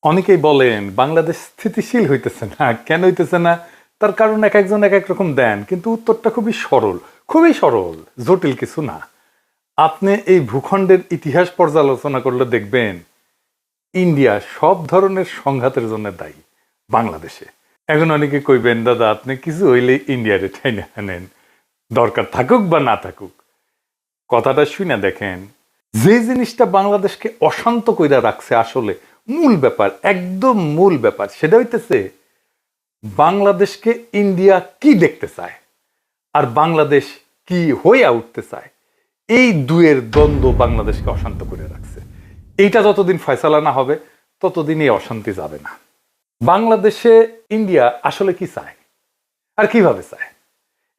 অনেকেই বলেন বাংলাদেশ স্থিতিশীল হইতেছে না। কেন হইতেছে না? তার কারণ এক একজন এক এক রকম দেন, কিন্তু উত্তরটা খুবই সরল, জটিল কিছু না। আপনি এই ভূখণ্ডের ইতিহাস পর্যালোচনা করলে দেখবেন ইন্ডিয়া সব ধরনের সংঘাতের জন্য দায়ী বাংলাদেশে। এখন অনেকে কইবেন, দাদা আপনি কিছু হইলে ইন্ডিয়ারে ঠাইনা আনেন, দরকার থাকুক বা না থাকুক। কথাটা শুনে দেখেন, যে জিনিসটা বাংলাদেশকে অশান্ত কইরা রাখছে, আসলে মূল ব্যাপার, একদম মূল ব্যাপার, সেটা হইতেছে বাংলাদেশকে ইন্ডিয়া কি দেখতে চায় আর বাংলাদেশ কি হইয়া উঠতে চায়। এই দুয়ের দ্বন্দ্ব বাংলাদেশকে অশান্ত করে রাখছে। এইটা যতদিন ফয়সালা না হবে ততদিন এই অশান্তি যাবে না। বাংলাদেশে ইন্ডিয়া আসলে কি চায় আর কিভাবে চায়,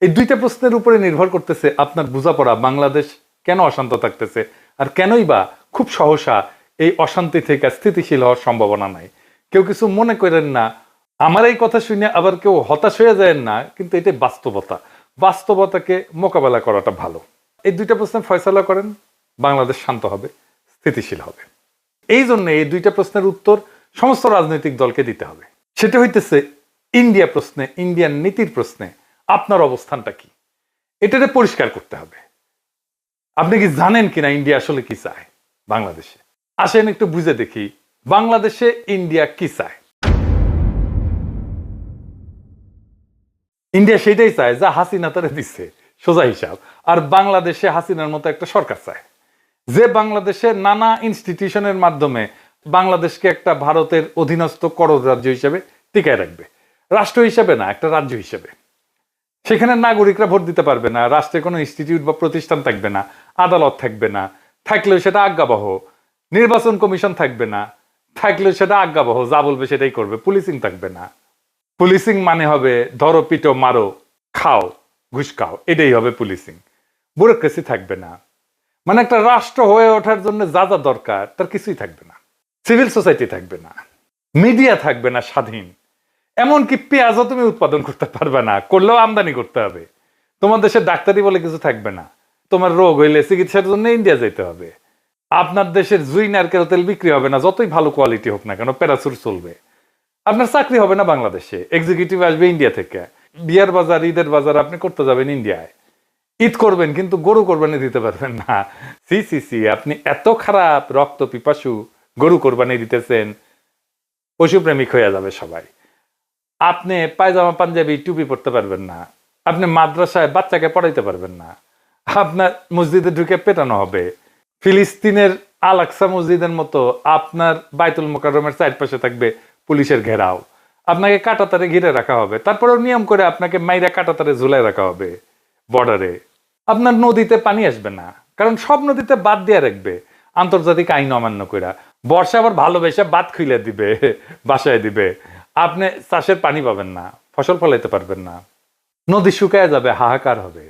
এই দুইটা প্রশ্নের উপরে নির্ভর করতেছে আপনার বোঝাপড়া বাংলাদেশ কেন অশান্ত থাকতেছে আর কেনই বা খুব সহসা এই অশান্তি থেকে স্থিতিশীল হওয়ার সম্ভাবনা নাই। কেউ কিছু মনে করেন না, আমার এই কথা শুনে আবার কেউ হতাশ হয়ে যায় না, কিন্তু এটা বাস্তবতাকে মোকাবেলা করাটা ভালো। এই দুইটা প্রশ্নের ফয়সালা করেন, বাংলাদেশ শান্ত হবে, স্থিতিশীল হবে। এই জন্য এই দুইটা প্রশ্নের উত্তর সমস্ত রাজনৈতিক দলকে দিতে হবে। সেটা হইতেছে ইন্ডিয়া প্রশ্নে, ইন্ডিয়ান নীতির প্রশ্নে আপনার অবস্থানটা কি, এটাতে পরিষ্কার করতে হবে। আপনি কি জানেন কিনা ইন্ডিয়া আসলে কি চায় বাংলাদেশে? আসেন একটু বুঝে দেখি বাংলাদেশে ইন্ডিয়া কি চায়। ইন্ডিয়া সেটাই চায় যা হাসিনা তারে দিচ্ছে, সোজা হিসাব। আর বাংলাদেশে হাসিনার মতো একটা সরকার চায়, যে বাংলাদেশে নানা ইনস্টিটিউশনের মাধ্যমে বাংলাদেশকে একটা ভারতের অধীনস্থ করজ রাজ্য হিসেবে টিকায় রাখবে। রাষ্ট্র হিসেবে না, একটা রাজ্য হিসেবে। সেখানে নাগরিকরা ভোট দিতে পারবে না, রাষ্ট্রে কোনো ইনস্টিটিউট বা প্রতিষ্ঠান থাকবে না, আদালত থাকবে না, থাকলেও সেটা আজ্ঞাবহ। নির্বাচন কমিশন থাকবে না, থাকলেও সেটা আজ্ঞাবহ, যা বলবে সেটাই করবে। পুলিশিং থাকবে না। পুলিশিং মানে হবে ধরো, পিটো, মারো, খাও, ঘুষ খাও, এটাই হবে পুলিশিং। ব্যুরোক্রেসি থাকবে না। মানে একটা রাষ্ট্র হয়ে ওঠার জন্য যা যা দরকার তার কিছুই থাকবে না। সিভিল সোসাইটি থাকবে না, মিডিয়া থাকবে না স্বাধীন। এমনকি পেঁয়াজও তুমি উৎপাদন করতে পারবে না, করলেও আমদানি করতে হবে। তোমার দেশে ডাক্তারি বলে কিছু থাকবে না। তোমার রোগ হইলে চিকিৎসার জন্য ইন্ডিয়া যেতে হবে। আপনার দেশের জুই নারকেল তেল বিক্রি হবে না, যতই ভালো কোয়ালিটি হোক না কেন, প্যারাসুট চলবে। আপনার চাকরি হবে না বাংলাদেশে, এক্সিকিউটিভ আসবে ইন্ডিয়া থেকে। বিয়ার বাজার, ঈদের বাজার আপনি করতে যাবেন ইন্ডিয়ায়, ঈদ করবেন কিন্তু গরু কোরবানি দিতে পারবেন না। সি সি সি, আপনি এত খারাপ, রক্ত পিপাসু, গরু কোরবানি দিতেছেন, পশুপ্রেমিক হয়ে যাবে সবাই। আপনি পায়জামা পাঞ্জাবি টুপি পড়তে পারবেন না, আপনি মাদ্রাসায় বাচ্চাকে পড়াইতে পারবেন না, আপনার মসজিদে ঢুকে পেটানো হবে। ফিলিস্তিনের আল আকসা মসজিদের মতো আপনার বাইতুল মোকাররমের চারপাশে থাকবে পুলিশের ঘেরাও, আপনাকে কাঁটাতারে ঘিরে রাখা হবে, তারপরেও নিয়ম করে আপনাকে মাইরা কাঁটাতারে ঝুলাই রাখা হবে বর্ডারে। আপনার নদীতে পানি আসবে না, কারণ সব নদীতে বাদ দিয়ে রাখবে আন্তর্জাতিক আইন অমান্য কইরা। বর্ষা আবার ভালোবেসে বাদ খুলে দিবে, বাসায় দিবে। আপনি চাষের পানি পাবেন না, ফসল ফলাইতে পারবেন না, নদী শুকায় যাবে, হাহাকার হবে,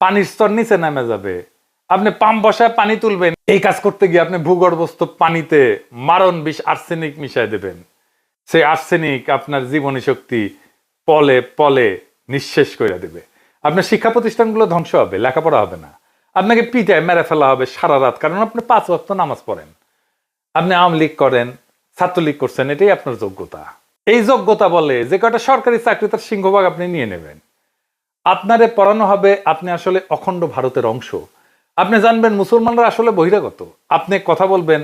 পানির স্তর নিচে নেমে যাবে। আপনি পাম্প বসায় পানি তুলবেন, এই কাজ করতে গিয়ে আপনি ভূগর্ভস্থ পানিতে মারণ বিষ আর্সেনিক মিশাই দেবেন। সেই আর্সেনিক আপনার জীবনী শক্তি পলে পলে নিঃশেষ করে দেবে। আপনার শিক্ষা প্রতিষ্ঠানগুলো ধ্বংস হবে, লেখাপড়া হবে না, আপনাকে পিটায় মেরে ফেলা হবে সারা রাত, কারণ আপনি 5 ওয়াক্ত নামাজ পড়েন। আপনি আওয়ামী লীগ করেন, ছাত্রলীগ করছেন, এটাই আপনার যোগ্যতা। এই যোগ্যতা বলে যে কয়টা সরকারি চাকরি তার সিংহভাগ আপনি নিয়ে নেবেন। আপনারে পড়ানো হবে আপনি আসলে অখণ্ড ভারতের অংশ। আপনি জানবেন মুসলমানরা আসলে বহিরাগত। আপনি কথা বলবেন,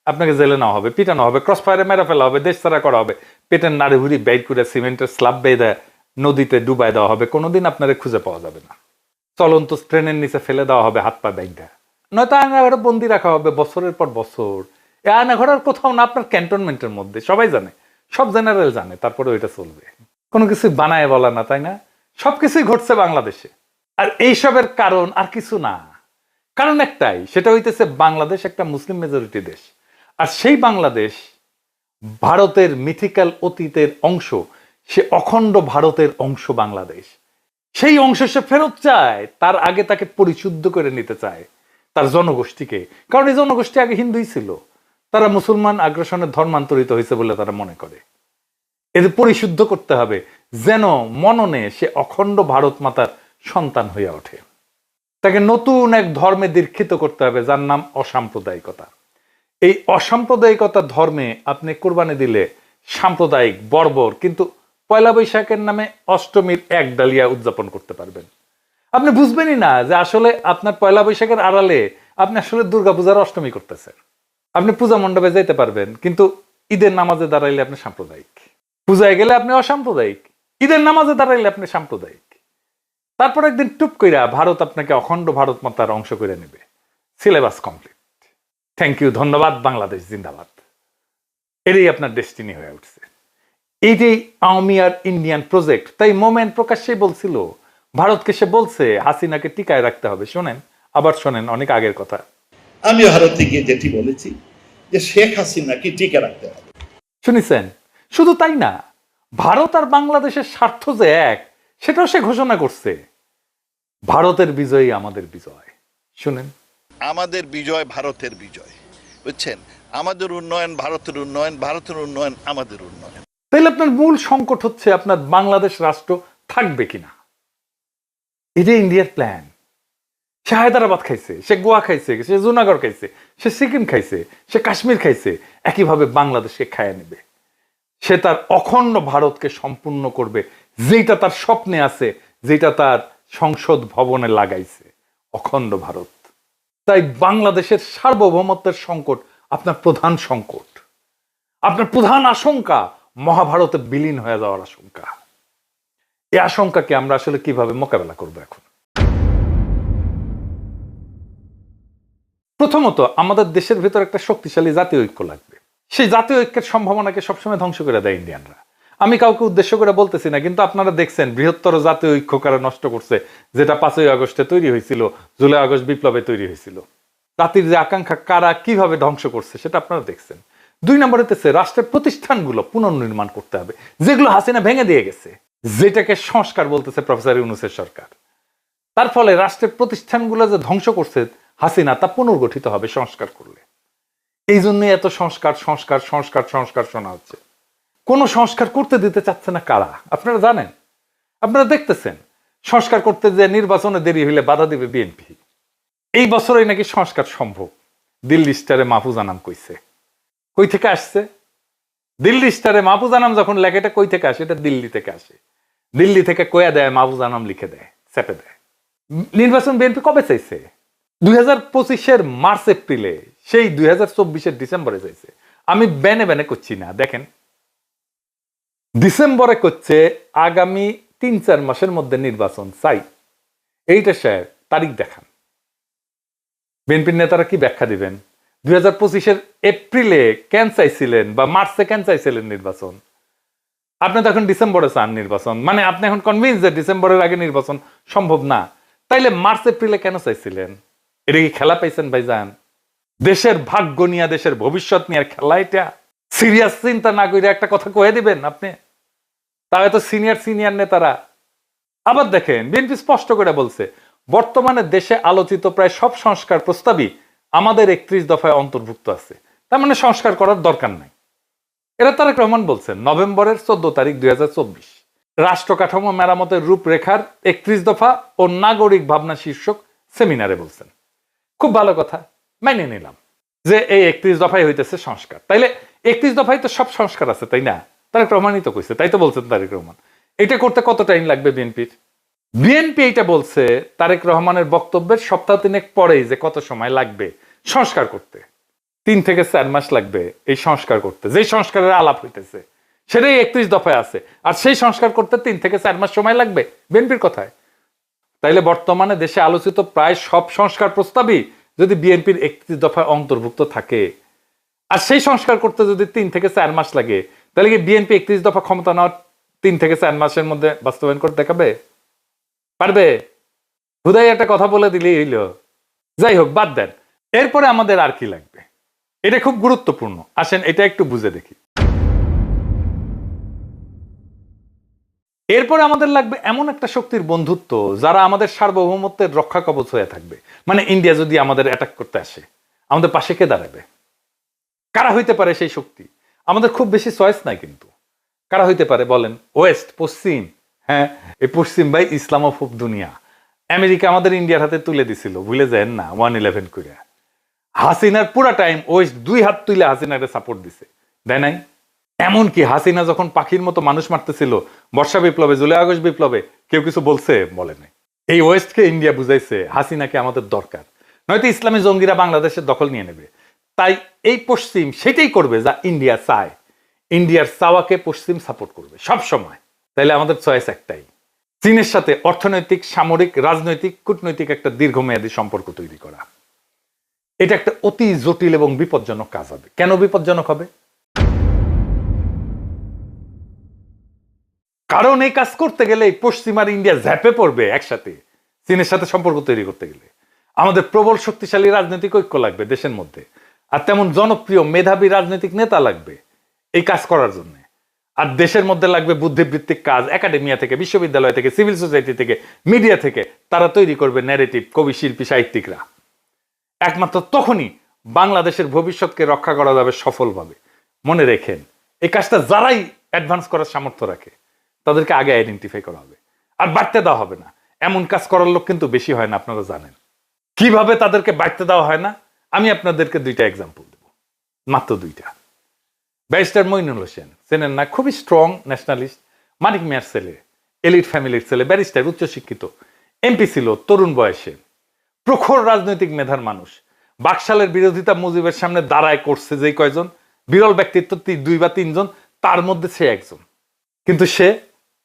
আপনাকে জেলে নেওয়া হবে, পিটানো হবে, ক্রস ফায়ারে মেরে ফেলা হবে, দেশ ছাড়া করা হবে, পেটের নাড়ি ভুড়ি বের করে সিমেন্টের স্ল্যাব বেঁধে নদীতে ডুবাই দেওয়া হবে, কোনোদিন আপনারে খুঁজে পাওয়া যাবে না। চলন্ত ট্রেনের নিচে ফেলে দেওয়া হবে হাত পা বাইন্ধা, নয়তো আয়নাঘরে বন্দি রাখা হবে বছরের পর বছর। এই আয়নাঘরের কোথাও না, আপনার ক্যান্টনমেন্টের মধ্যে। সবাই জানে, সব জেনারেল জানে, তারপরে ওইটা চলবে। কোনো কিছু বানায় বলা না, তাই না? সবকিছুই ঘটছে বাংলাদেশে। আর এইসবের কারণ আর কিছু না, কারণ একটাই, সেটা হইতেছে বাংলাদেশ একটা মুসলিম মেজরিটি দেশ। আর সেই বাংলাদেশ ভারতের মিথিক্যাল অতীতের অংশ, সে অখণ্ড ভারতের অংশ বাংলাদেশ। সেই অংশ সে ফেরত চায়, তার আগে তাকে পরিশুদ্ধ করে নিতে চায় তার জনগোষ্ঠীকে। কারণ এই জনগোষ্ঠী আগে হিন্দুই ছিল, তারা মুসলমান আগ্রাসনের ধর্মান্তরিত হয়েছে বলে তারা মনে করে। এদের পরিশুদ্ধ করতে হবে যেন মননে সে অখণ্ড ভারত মাতার সন্তান হইয়া ওঠে। তাকে নতুন এক ধর্মে দীক্ষিত করতে হবে, যার নাম অসাম্প্রদায়িকতা। এই অসাম্প্রদায়িকতার ধর্মে আপনি কোরবানি দিলে সাম্প্রদায়িক বর্বর, কিন্তু পয়লা বৈশাখের নামে অষ্টমীর এক ডালিয়া উদযাপন করতে পারবেন। আপনি বুঝবেনই না যে আসলে আপনার পয়লা বৈশাখের আড়ালে আপনি আসলে দুর্গাপূজার অষ্টমী করতেছেন। আপনি পূজা মণ্ডপে যেতে পারবেন, কিন্তু ঈদের নামাজে দাঁড়াইলে আপনি সাম্প্রদায়িক। পূজায় গেলে আপনি অসাম্প্রদায়িক, ঈদের নামাজে দাঁড়াইলে আপনি সাম্প্রদায়িক। তারপর একদিন টুপ কইরা ভারত আপনাকে অখণ্ড ভারত মাতার অংশ করে নেবে। Syllabus complete. থ্যাংক ইউ, ধন্যবাদ। বাংলাদেশ জিন্দাবাদ। এটাই আপনার ডেস্টিনি হয়ে উঠছে। এই যে আওয়ামী আর ইন্ডিয়ান প্রজেক্ট, তাই মোমেন্ট প্রকাশ্যেই বলছিল, ভারতকে সে বলছে হাসিনাকে টিকায় রাখতে হবে। শোনেন, আবার শোনেন, অনেক আগের কথা। আমি ভারতে গিয়ে যেটি বলেছি যে শেখ হাসিনাকে টিকে রাখতে হবে। শুনেছেন? শুধু তাই না, ভারত আর বাংলাদেশের স্বার্থ যে এক, সেটাও সে ঘোষণা করছে। ভারতের বিজয়ই আমাদের বিজয়। শুনেন, আমাদের বিজয় ভারতের বিজয়, বুঝছেন? আমাদের উন্নয়ন ভারতের উন্নয়ন, ভারতের উন্নয়ন আমাদের উন্নয়ন। তাইলে আপনার মূল সংকট হচ্ছে আপনার বাংলাদেশ রাষ্ট্র থাকবে কিনা। এটা ইন্ডিয়ার প্ল্যান। সে হায়দ্রাবাদ খাইছে, সে গোয়া খাইছে, সে জুনাগড় খাইছে, সে সিকিম খাইছে, সে কাশ্মীর খাইছে, একইভাবে বাংলাদেশকে খাইয়ে নেবে। সে তার অখণ্ড ভারতকে সম্পূর্ণ করবে, যেটা তার স্বপ্নে আছে, যেটা তার সংসদ ভবনে লাগাইছে, অখণ্ড ভারত। তাই বাংলাদেশের সার্বভৌমত্বের সংকট আপনার প্রধান সংকট। আপনার প্রধান আশঙ্কা মহাভারতে বিলীন হয়ে যাওয়ার আশঙ্কা। এই আশঙ্কাকে আমরা আসলে কিভাবে মোকাবেলা করব? এখন প্রথমত আমাদের দেশের ভিতর একটা শক্তিশালী জাতীয় ঐক্য লাগবে। সেই জাতীয় ঐক্যের সম্ভাবনাকে সবসময় ধ্বংস করে দেয় ইন্ডিয়ানরা। আমি কাউকে উদ্দেশ্য করে বলতেছি না, কিন্তু আপনারা দেখছেন বৃহত্তর জাতীয় ঐক্য কারা নষ্ট করছে, যেটা 5ই আগস্টে তৈরি হয়েছিল, জুলাই আগস্ট বিপ্লবে তৈরি হয়েছিল। জাতির যে আকাঙ্ক্ষা কারা কিভাবে ধ্বংস করছে সেটা আপনারা দেখছেন। 2 নম্বর হতেছে রাষ্ট্রের প্রতিষ্ঠানগুলো পুনর্নির্মাণ করতে হবে, যেগুলো হাসিনা ভেঙে দিয়ে গেছে, যেটাকে সংস্কার বলতেছে প্রফেসর ইউনূসের সরকার। তার ফলে রাষ্ট্রের প্রতিষ্ঠানগুলো যে ধ্বংস করছে হাসিনা, তা পুনর্গঠিত হবে সংস্কার করলে। এই জন্য এত সংস্কার সংস্কার সংস্কার সংস্কার শোনা হচ্ছে। কোন সংস্কার করতে দিতে চাচ্ছে না কারা আপনারা জানেন? আপনারা দেখতেছেন সংস্কার করতে যে নির্বাচনে দেরি হইলে বাধা দিবে বিএনপি। এই বছরই নাকি সংস্কার সম্ভব, দিল্লি স্টারে মাহফুজ আনাম কইছে। কই থেকে আসছে? দিল্লি স্টারে মাহফুজ আনাম যখন লেখে, এটা কই থেকে আসে? এটা দিল্লি থেকে আসে। দিল্লি থেকে কয়া দেয়, মাহফুজ আনাম লিখে দেয়, চেপে দেয়। নির্বাচন বিএনপি কবে চাইছে? 2025-এর মার্চ এপ্রিলে, সেই 2024-এর ডিসেম্বরে চাইছে। আমি বেনে বেনে করছি না, দেখেন ডিসেম্বরে করছে, আগামী 3-4 মাসের মধ্যে নির্বাচন চাই। এইটা স্যার তারিখ দেখান। বিএনপির নেতারা কি ব্যাখ্যা দিবেন? 2025-এর এপ্রিলে কেন চাইছিলেন বা মার্চে কেন চাইছিলেন নির্বাচন? আপনি তো এখন ডিসেম্বরে চান নির্বাচন, মানে আপনি এখন কনভিন্স যে ডিসেম্বরের আগে নির্বাচন সম্ভব না। তাইলে মার্চ এপ্রিলে কেন চাইছিলেন? এটা কি খেলা পাইছেন ভাইজান? দেশের ভাগ্য নিয়ে, দেশের ভবিষ্যৎ নিয়ে খেলা এটা? সিরিয়াস চিন্তা না করে একটা কথা কয়ে দিবেন আপনি? তাহলে তো সিনিয়র নেতারা। আবার দেখেন বিএনপি স্পষ্ট করে বলছে, বর্তমানে দেশে আলোচিত প্রায় সব সংস্কার প্রস্তাবই আমাদের 31 দফায় অন্তর্ভুক্ত আছে, তার মানে সংস্কার করার দরকার নাই। এটা তারেক রহমান বলছেন নভেম্বরের 14 তারিখ 2024 রাষ্ট্র কাঠামো মেরামতের রূপরেখার 31 দফা ও নাগরিক ভাবনা শীর্ষক সেমিনারে বলছেন। খুব ভালো কথা, মেনে নিলাম যে এই 31 দফায় হইতেছে সংস্কার। তাইলে 31 দফায় তো সব সংস্কার আছে, তাই না? তারেক রহমানই তো কইছে, তাই তো বলছেন তারেক রহমান। এটা করতে কত টাইম লাগবে বিএনপির? বিএনপি এটা বলছে তারেক রহমানের বক্তব্যের সপ্তাহ 3 পরেই, যে কত সময় লাগবে সংস্কার করতে। 3 থেকে 4 মাস লাগবে এই সংস্কার করতে। যেই সংস্কারের আলাপ হইতেছে সেটাই 31 দফায় আছে, আর সেই সংস্কার করতে 3 থেকে 4 মাস সময় লাগবে বিএনপির কথায়। তাইলে বর্তমানে দেশে আলোচিত প্রায় সব সংস্কার প্রস্তাবই যদি বিএনপির 31 দফায় অন্তর্ভুক্ত থাকে, আর সেই সংস্কার করতে যদি 3 থেকে 4 মাস লাগে, তাহলে কি বিএনপি 31 দফা ক্ষমতা নেওয়ার 3 থেকে 4 মাসের মধ্যে বাস্তবায়ন করে দেখাবে? পারবে? হুদাই একটা কথা বলে দিলেই হইল। যাই হোক, বাদ দেন। এরপরে আমাদের আর কি লাগবে? এটা খুব গুরুত্বপূর্ণ, আসেন এটা একটু বুঝে দেখি। এরপরে আমাদের লাগবে এমন একটা শক্তির বন্ধুত্ব যারা আমাদের সার্বভৌমত্বের রক্ষা কবচ হয়ে থাকবে। মানে ইন্ডিয়া যদি আমাদের অ্যাটাক করতে আসে, আমাদের পাশে কে দাঁড়াবে? কারা হইতে পারে সেই শক্তি? আমাদের খুব বেশি চয়েস নাই, কিন্তু কারা হইতে পারে বলেন? ওয়েস্ট, পশ্চিম। হ্যাঁ, এই পশ্চিম ভাই ইসলামোফোব দুনিয়া। আমেরিকা আমাদের ইন্ডিয়ার হাতে তুলে দিছিল, ভুলে যান না, 1/11 করে। হাসিনার পুরা টাইম ওয়েস্ট 2 হাত তুলে হাসিনাকে সাপোর্ট দিছে, দেয় নাই? এমনকি হাসিনা যখন পাখির মতো মানুষ মারতেছিল বর্ষা বিপ্লবে, জুলাই আগস্ট বিপ্লবে, কেউ কিছু বলছে? বলে নাই। এই ওয়েস্টকে ইন্ডিয়া বুঝাইছে হাসিনাকে আমাদের দরকার, নয়তো ইসলামী জঙ্গিরা বাংলাদেশের দখল নিয়ে নেবে। তাই এই পশ্চিম সেটাই করবে যা ইন্ডিয়া চায়। ইন্ডিয়ার চাওয়াকে পশ্চিম সাপোর্ট করবে সব সময়। তাইলে আমাদের চয়েস একটাই, চীনের সাথে অর্থনৈতিক, সামরিক, রাজনৈতিক, কূটনৈতিক একটা দীর্ঘমেয়াদী সম্পর্ক তৈরি করা। এটা একটা অতি জটিল এবং বিপজ্জনক কাজ হবে। কেন বিপজ্জনক হবে? কারণ এই কাজ করতে গেলে পশ্চিম আর ইন্ডিয়া ঝ্যাপে পড়বে একসাথে। চীনের সাথে সম্পর্ক তৈরি করতে গেলে আমাদের প্রবল শক্তিশালী রাজনৈতিক ঐক্য লাগবে দেশের মধ্যে, আর তেমন জনপ্রিয় মেধাবী রাজনৈতিক নেতা লাগবে এই কাজ করার জন্য। আর দেশের মধ্যে লাগবে বুদ্ধিবৃত্তিক কাজ, একাডেমিয়া থেকে, বিশ্ববিদ্যালয় থেকে, সিভিল সোসাইটি থেকে, মিডিয়া থেকে। তারা তৈরি করবে ন্যারেটিভ, কবি, শিল্পী, সাহিত্যিকরা। একমাত্র তখনই বাংলাদেশের ভবিষ্যৎকে রক্ষা করা যাবে সফলভাবে। মনে রেখেন, এই কাজটা যারাই অ্যাডভান্স করার সামর্থ্য রাখে তাদেরকে আগে আইডেন্টিফাই করা হবে, আর বাড়তে দেওয়া হবে না। এমন কাজ করার লোক কিন্তু বেশি হয় না, আপনারা জানেন। কিভাবে তাদেরকে বাড়তে দেওয়া হয় না, আমি আপনাদেরকে 2টা এক্সাম্পল দেব, মাত্র 2টা। ব্যারিস্টার মইনুল হোসেন, চেনেন না? খুবই স্ট্রং ন্যাশনালিস্ট, মানিক মিয়ার ছেলে, এলিট ফ্যামিলির ছেলে, ব্যারিস্টার, উচ্চশিক্ষিত, এমপি ছিল তরুণ বয়সে, প্রখর রাজনৈতিক মেধার মানুষ। বাকশালের বিরোধিতা মুজিবের সামনে দাঁড়ায় করছে যে কয়জন বিরল ব্যক্তিত্ব, 2 বা 3 জন, তার মধ্যে সে একজন। কিন্তু সে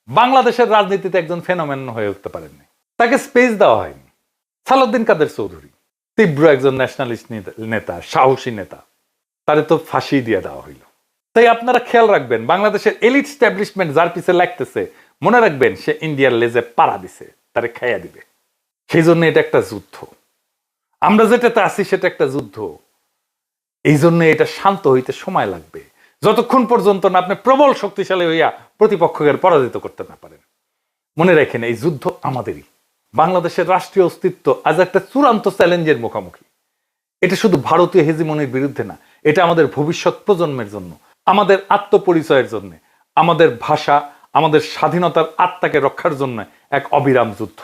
বাংলাদেশের রাজনীতিতে একজন ফেনোমেন হয়ে উঠতে পারেননি, তাকে স্পেস দেওয়া হয়নি। সালাউদ্দিন কাদের চৌধুরী, তীব্র একজন ন্যাশনালিস্ট নেতা, সাহসী নেতা, তারে তো ফাঁসি দিয়ে দেওয়া হইল। তাই আপনারা খেয়াল রাখবেন, বাংলাদেশের এলিট স্ট্যাবলিশমেন্ট যার পিছে লাগতেছে, মনে রাখবেন সে ইন্ডিয়ার লেজে পাড়া দিছে, তারে খাইয়া দিবে। সেই জন্য এটা একটা যুদ্ধ। আমরা যেটাতে আছি সেটা একটা যুদ্ধ। এই জন্য এটা শান্ত হইতে সময় লাগবে, যতক্ষণ পর্যন্ত না আপনি প্রবল শক্তিশালী হইয়া প্রতিপক্ষকে পরাজিত করতে না পারেন। মনে রাখেন, এই যুদ্ধ আমাদেরই। বাংলাদেশের রাষ্ট্রীয় অস্তিত্ব আজ একটা চূড়ান্ত চ্যালেঞ্জের মুখোমুখি। এটা শুধু ভারতীয় হেজিমনির বিরুদ্ধে না, এটা আমাদের ভবিষ্যৎ প্রজন্মের জন্য, আমাদের আত্মপরিচয়ের জন্য, আমাদের ভাষা, আমাদের স্বাধীনতার আত্মাকে রক্ষার জন্য এক অবিরাম যুদ্ধ।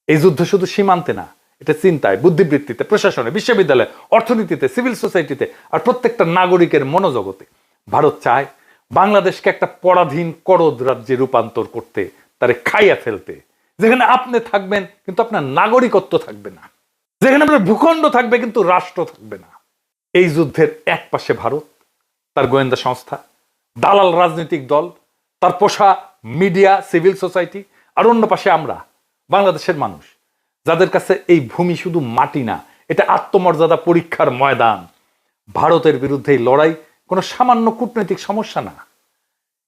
এই যুদ্ধ শুধু সীমান্তে না, এটা চিন্তায়, বুদ্ধিবৃত্তিতে, প্রশাসনে, বিশ্ববিদ্যালয়ে, অর্থনীতিতে, সিভিল সোসাইটিতে, আর প্রত্যেকটা নাগরিকের মনোজগতে। ভারত চায় বাংলাদেশকে একটা পরাধীন করদ রাজ্যে রূপান্তর করতে, তারে খাইয়া ফেলতে, যেখানে আপনি থাকবেন কিন্তু আপনার নাগরিকত্ব থাকবে না, যেখানে আপনার ভূখণ্ড থাকবে কিন্তু রাষ্ট্র থাকবে না। এই যুদ্ধের এক পাশে ভারত, তার গোয়েন্দা সংস্থা, দালাল রাজনৈতিক দল, তার পোষা মিডিয়া, সিভিল সোসাইটি, আর অন্য পাশে আমরা বাংলাদেশের মানুষ, যাদের কাছে এই ভূমি শুধু মাটি না, এটা আত্মমর্যাদা পরীক্ষার ময়দান। ভারতের বিরুদ্ধে এই লড়াই কোনো সামান্য কূটনৈতিক সমস্যা না,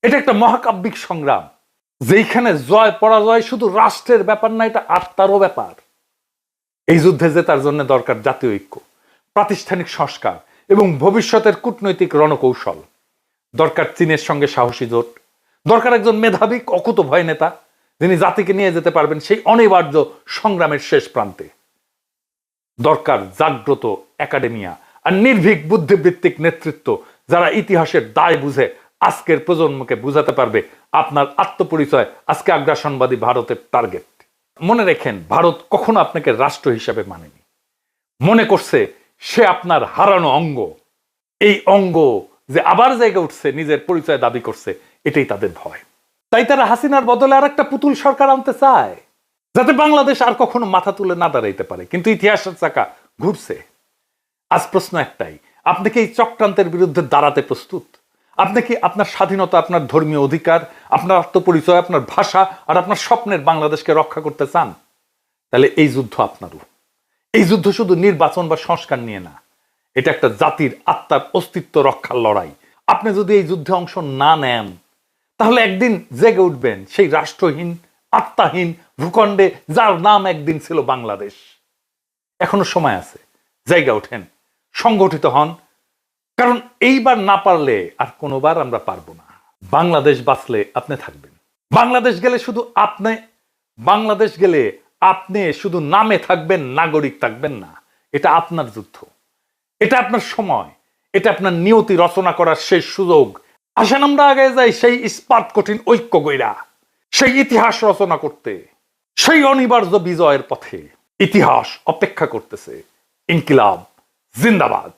এটা একটা মহাকাব্যিক সংগ্রাম, যেখানে জয় পরাজয় শুধু রাষ্ট্রের ব্যাপার না, এটা আত্মারও ব্যাপার। এই যুদ্ধে জেতার জন্য দরকার জাতীয় ঐক্য, প্রাতিষ্ঠানিক সংস্কার এবং ভবিষ্যতের কূটনৈতিক রণকৌশল। দরকার চীনের সঙ্গে সাহসী জোট, দরকার একজন মেধাবী অকুতোভয় নেতা, যিনি জাতিকে নিয়ে যেতে পারবেন সেই অনিবার্য সংগ্রামের শেষ প্রান্তে। দরকার জাগ্রত একাডেমিয়া আর নির্ভীক বুদ্ধিবৃত্তিক নেতৃত্ব, যারা ইতিহাসের দায় বুঝে আজকের প্রজন্মকে বুঝাতে পারবে আপনার আত্মপরিচয় আজকে আগ্রাসনবাদী ভারতের টার্গেট। মনে রেখেন, ভারত কখনো আপনাকে রাষ্ট্র হিসাবে মানেনি, মনে করছে সে আপনার হারানো অঙ্গ। এই অঙ্গ যে আবার জায়গা উঠছে, নিজের পরিচয় দাবি করছে, এটাই তাদের ভয়। তাই তারা হাসিনার বদলে আর একটা পুতুল সরকার আনতে চায়, যাতে বাংলাদেশ আর কখনো মাথা তুলে না দাঁড়াইতে পারে। কিন্তু ইতিহাসের চাকা ঘুরছে। আজ প্রশ্ন একটাই, আপনি কি এই চক্রান্তের বিরুদ্ধে দাঁড়াতে প্রস্তুত? আপনি কি আপনার স্বাধীনতা, আপনার ধর্মীয় অধিকার, আপনার আত্মপরিচয়, আপনার ভাষা আর আপনার স্বপ্নের বাংলাদেশকে রক্ষা করতে চান? তাহলে এই যুদ্ধ আপনারও। এই যুদ্ধ শুধু নির্বাচন বা সংস্কার নিয়ে না, এটা একটা জাতির আত্মার অস্তিত্ব রক্ষার লড়াই। আপনি যদি এই যুদ্ধে অংশ না নেন, তাহলে একদিন জেগে উঠবেন সেই রাষ্ট্রহীন, আত্মাহীন ভূখণ্ডে, যার নাম একদিন ছিল বাংলাদেশ। এখনো সময় আছে, জায়গা ওঠেন, সংগঠিত হন, কারণ এইবার না পারলে আর কোনোবার আমরা পারবো না। বাংলাদেশ বাঁচলে আপনি থাকবেন, বাংলাদেশ গেলে শুধু আপনি, বাংলাদেশ গেলে আপনি শুধু নামে থাকবেন, নাগরিক থাকবেন না। এটা আপনার যুদ্ধ, এটা আপনার সময়, এটা আপনার নিয়তি রচনা করার শেষ সুযোগ। আসেন আমরা আগে যাই সেই ইস্পাত কঠিন ঐক্য গইরা, সেই ইতিহাস রচনা করতে, সেই অনিবার্য বিজয়ের পথে। ইতিহাস অপেক্ষা করতেছে। ইনকিলাব জিন্দাবাদ।